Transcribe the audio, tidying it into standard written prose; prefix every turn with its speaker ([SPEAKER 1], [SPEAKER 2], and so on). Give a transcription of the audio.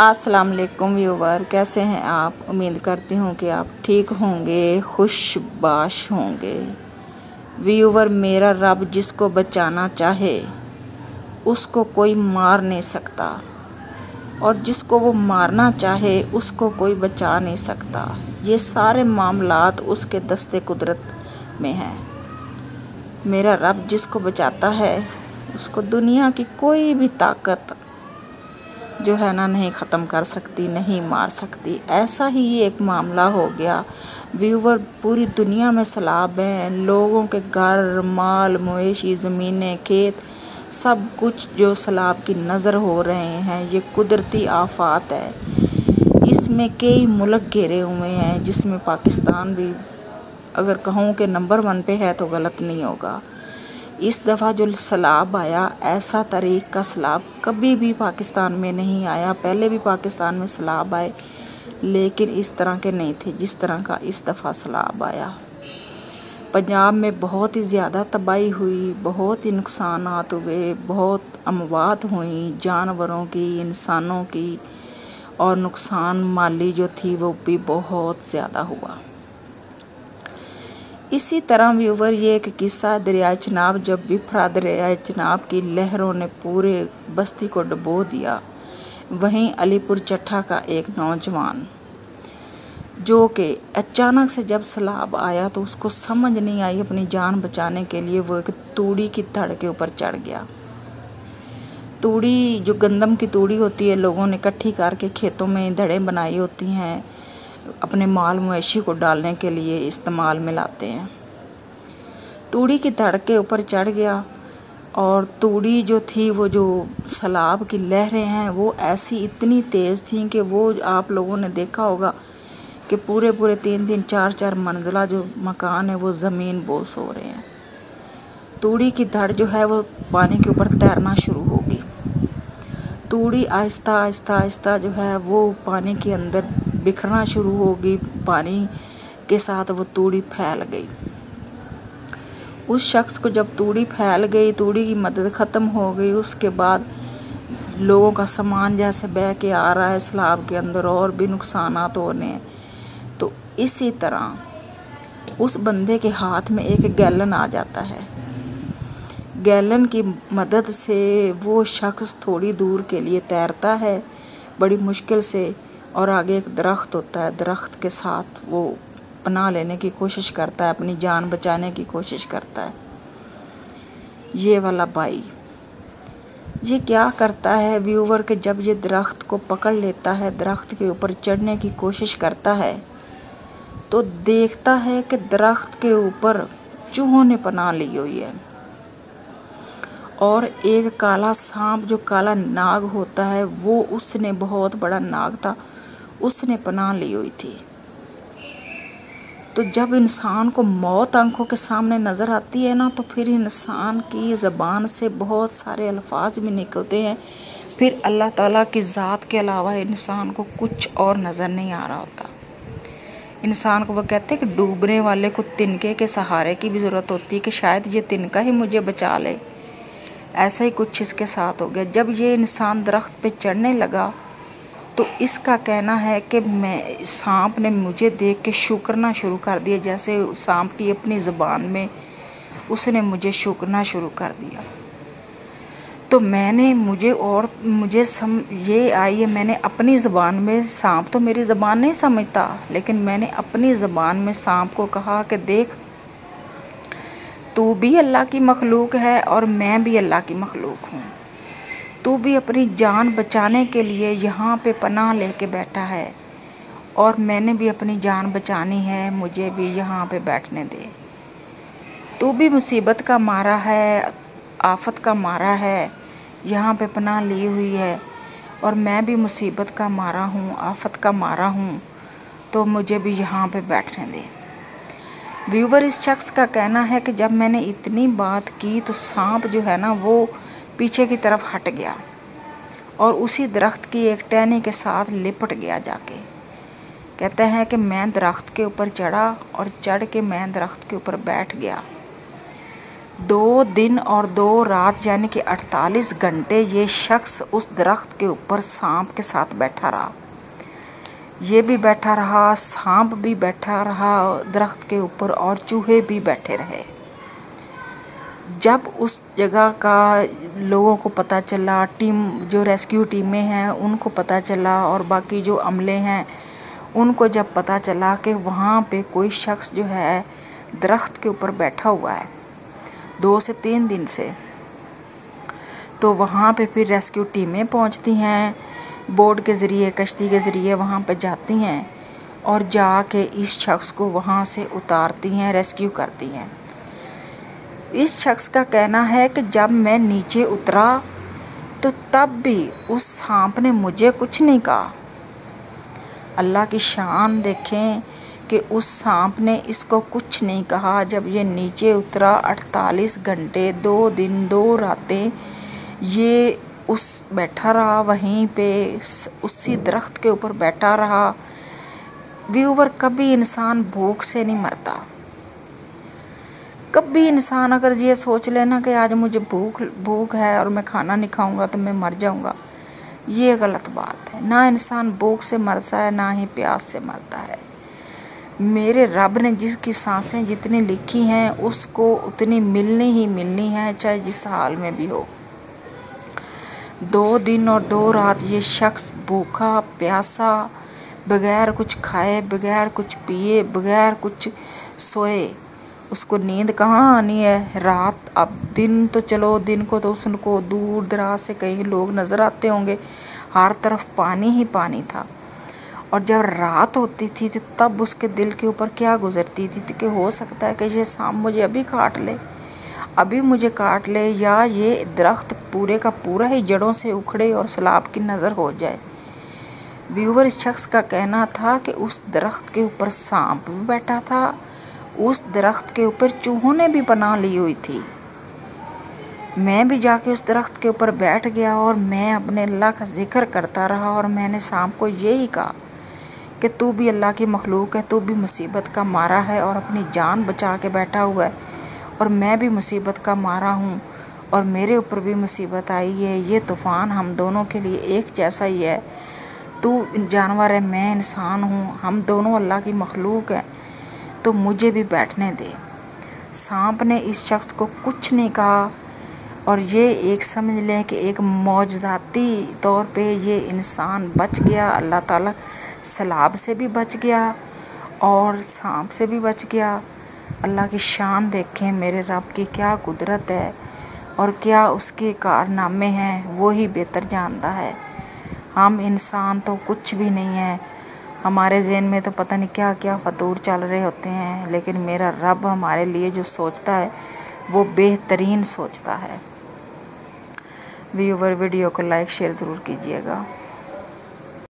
[SPEAKER 1] अस्सलाम वालेकुम व्यूवर, कैसे हैं आप। उम्मीद करती हूँ कि आप ठीक होंगे, खुशबाश होंगे। व्यूवर, मेरा रब जिसको बचाना चाहे उसको कोई मार नहीं सकता, और जिसको वो मारना चाहे उसको कोई बचा नहीं सकता। ये सारे मामलात उसके दस्ते कुदरत में हैं। मेरा रब जिसको बचाता है उसको दुनिया की कोई भी ताकत जो है ना नहीं ख़त्म कर सकती, नहीं मार सकती। ऐसा ही एक मामला हो गया व्यूवर। पूरी दुनिया में सैलाब हैं, लोगों के घर, माल, मवेशी, ज़मीनें, खेत, सब कुछ जो सैलाब की नज़र हो रहे हैं। ये कुदरती आफात है। इसमें कई मुल्क घिरे हुए हैं, जिसमें पाकिस्तान भी अगर कहूँ कि नंबर 1 पे है तो गलत नहीं होगा। इस दफ़ा जो सैलाब आया, ऐसा तरीक़ का सैलाब कभी भी पाकिस्तान में नहीं आया। पहले भी पाकिस्तान में सैलाब आए, लेकिन इस तरह के नहीं थे जिस तरह का इस दफ़ा सैलाब आया। पंजाब में बहुत ही ज़्यादा तबाही हुई, बहुत ही नुकसानात हुए, बहुत अमवात हुई, जानवरों की, इंसानों की, और नुकसान माली जो थी वो भी बहुत ज़्यादा हुआ। इसी तरह व्यूवर, ये एक किस्सा दरिया चनाब, जब बिफरा दरिया चनाब की लहरों ने पूरे बस्ती को डुबो दिया। वहीं अलीपुर चट्ठा का एक नौजवान जो कि अचानक से जब सैलाब आया तो उसको समझ नहीं आई, अपनी जान बचाने के लिए वो एक तूड़ी की धड़ के ऊपर चढ़ गया। तूड़ी जो गंदम की तूड़ी होती है, लोगों ने इकट्ठी करके खेतों में धड़ें बनाई होती हैं, अपने माल मवेशी को डालने के लिए इस्तेमाल में लाते हैं। तूड़ी की धड़ के ऊपर चढ़ गया, और तूड़ी जो थी, वो जो सैलाब की लहरें हैं वो ऐसी इतनी तेज़ थीं कि वो आप लोगों ने देखा होगा कि पूरे 3-3, 4-4 मंजिला जो मकान है वो ज़मीन बोस हो रहे हैं। तूड़ी की धड़ जो है वो पानी के ऊपर तैरना शुरू होगी। तूड़ी आहिस्ता आहिस्ता आहिस्ता जो है वो पानी के अंदर बिखरना शुरू होगी। पानी के साथ वो तूड़ी फैल गई। उस शख्स को जब तूड़ी फैल गई, तूड़ी की मदद ख़त्म हो गई, उसके बाद लोगों का सामान जैसे बह के आ रहा है सैलाब के अंदर, और भी नुकसानात हो रहे हैं। तो इसी तरह उस बंदे के हाथ में एक गैलन आ जाता है। गैलन की मदद से वो शख्स थोड़ी दूर के लिए तैरता है बड़ी मुश्किल से, और आगे एक दरख्त होता है, दरख्त के साथ वो पनाह लेने की कोशिश करता है, अपनी जान बचाने की कोशिश करता है। ये वाला भाई ये क्या करता है व्यूवर के, जब ये दरख्त को पकड़ लेता है, दरख्त के ऊपर चढ़ने की कोशिश करता है, तो देखता है कि दरख्त के ऊपर चूहों ने पनाह ली हुई है, और एक काला सांप जो काला नाग होता है वो, उसने बहुत बड़ा नाग था, उसने पनाह ली हुई थी। तो जब इंसान को मौत आंखों के सामने नज़र आती है ना, तो फिर इंसान की ज़बान से बहुत सारे अल्फाज भी निकलते हैं। फिर अल्लाह ताला की ज़ात के अलावा इंसान को कुछ और नज़र नहीं आ रहा होता। इंसान को वो कहते हैं कि डूबने वाले को तिनके के सहारे की भी ज़रूरत होती है, कि शायद ये तिनका ही मुझे बचा ले। ऐसा ही कुछ इसके साथ हो गया। जब ये इंसान दरख्त पे चढ़ने लगा तो इसका कहना है कि मैं सांप ने मुझे देख के शुक्रना शुरू कर दिया, जैसे सांप की अपनी ज़बान में उसने मुझे शुक्रना शुरू कर दिया। तो ये आई है, मैंने अपनी ज़बान में, सांप तो मेरी ज़बान नहीं समझता, लेकिन मैंने अपनी ज़बान में सांप को कहा कि देख, तू भी अल्लाह की मखलूक है और मैं भी अल्लाह की मखलूक हूँ। तू भी अपनी जान बचाने के लिए यहाँ पे पनाह लेके बैठा है, और मैंने भी अपनी जान बचानी है, मुझे भी यहाँ पे बैठने दे। तू भी मुसीबत का मारा है, आफत का मारा है, यहाँ पे पनाह ली हुई है, और मैं भी मुसीबत का मारा हूँ, आफत का मारा हूँ, तो मुझे भी यहाँ पे बैठने दे। व्यूवर, इस शख्स का कहना है कि जब मैंने इतनी बात की तो सांप जो है ना वो पीछे की तरफ हट गया, और उसी दरख्त की एक टहनी के साथ लिपट गया जाके। कहते हैं कि मैं दरख्त के ऊपर चढ़ा, और चढ़ के मैं दरख्त के ऊपर बैठ गया। 2 दिन और 2 रात यानी कि 48 घंटे ये शख्स उस दरख्त के ऊपर सांप के साथ बैठा रहा। ये भी बैठा रहा, सांप भी बैठा रहा दरख्त के ऊपर और चूहे भी बैठे रहे। जब उस जगह का लोगों को पता चला, टीम जो रेस्क्यू टीमें हैं उनको पता चला और बाकी जो अमले हैं उनको जब पता चला कि वहाँ पे कोई शख्स जो है दरख्त के ऊपर बैठा हुआ है 2 से 3 दिन से, तो वहाँ पे फिर रेस्क्यू टीमें पहुँचती हैं, बोट के ज़रिए, कश्ती के ज़रिए वहाँ पे जाती हैं और जाके इस शख्स को वहाँ से उतारती हैं, रेस्क्यू करती हैं। इस शख्स का कहना है कि जब मैं नीचे उतरा तो तब भी उस सांप ने मुझे कुछ नहीं कहा। अल्लाह की शान देखें कि उस सांप ने इसको कुछ नहीं कहा। जब ये नीचे उतरा 48 घंटे 2 दिन 2 रातें ये उस बैठा रहा, वहीं पे उसी दरख्त के ऊपर बैठा रहा। व्यूवर, कभी इंसान भूख से नहीं मरता। कभी इंसान अगर ये सोच लेना कि आज मुझे भूख है और मैं खाना नहीं खाऊंगा तो मैं मर जाऊंगा, ये गलत बात है। ना इंसान भूख से मरता है, ना ही प्यास से मरता है। मेरे रब ने जिसकी सांसें जितनी लिखी हैं उसको उतनी मिलनी ही मिलनी है, चाहे जिस हाल में भी हो। 2 दिन और 2 रात ये शख्स भूखा प्यासा, बगैर कुछ खाए, बगैर कुछ पिए, बगैर कुछ सोए, उसको नींद कहाँ आनी है। रात, अब दिन तो चलो, दिन को तो उसको दूर दराज से कई लोग नज़र आते होंगे, हर तरफ पानी ही पानी था। और जब रात होती थी तो तब उसके दिल के ऊपर क्या गुजरती थी कि हो सकता है कि ये सांप मुझे अभी काट ले, अभी मुझे काट ले, या ये दरख्त पूरे का पूरा ही जड़ों से उखड़े और सैलाब की नज़र हो जाए। व्यूवर, इस शख्स का कहना था कि उस दरख्त के ऊपर सांप भी बैठा था, उस दरख्त के ऊपर चूहों ने भी पनाह ली हुई थी। मैं भी जाके उस दरख्त के ऊपर बैठ गया और मैं अपने अल्लाह का जिक्र करता रहा और मैंने सांप को यही कहा कि तू भी अल्लाह की मखलूक है, तू भी मुसीबत का मारा है और अपनी जान बचा के बैठा हुआ है, और मैं भी मुसीबत का मारा हूँ और मेरे ऊपर भी मुसीबत आई है। ये तूफ़ान हम दोनों के लिए एक जैसा ही है। तू जानवर है, मैं इंसान हूँ, हम दोनों अल्लाह की मखलूक है, तो मुझे भी बैठने दे। सांप ने इस शख्स को कुछ नहीं कहा और ये एक समझ लें कि एक मौजज़ाती तौर पे ये इंसान बच गया। अल्लाह ताला सैलाब से भी बच गया और सांप से भी बच गया। अल्लाह की शान देखें, मेरे रब की क्या कुदरत है और क्या उसके कारनामे हैं, वो ही बेहतर जानता है। हम इंसान तो कुछ भी नहीं है, हमारे ज़हन में तो पता नहीं क्या क्या फतूर चल रहे होते हैं, लेकिन मेरा रब हमारे लिए जो सोचता है वो बेहतरीन सोचता है। व्यूवर, वीडियो को लाइक शेयर ज़रूर कीजिएगा।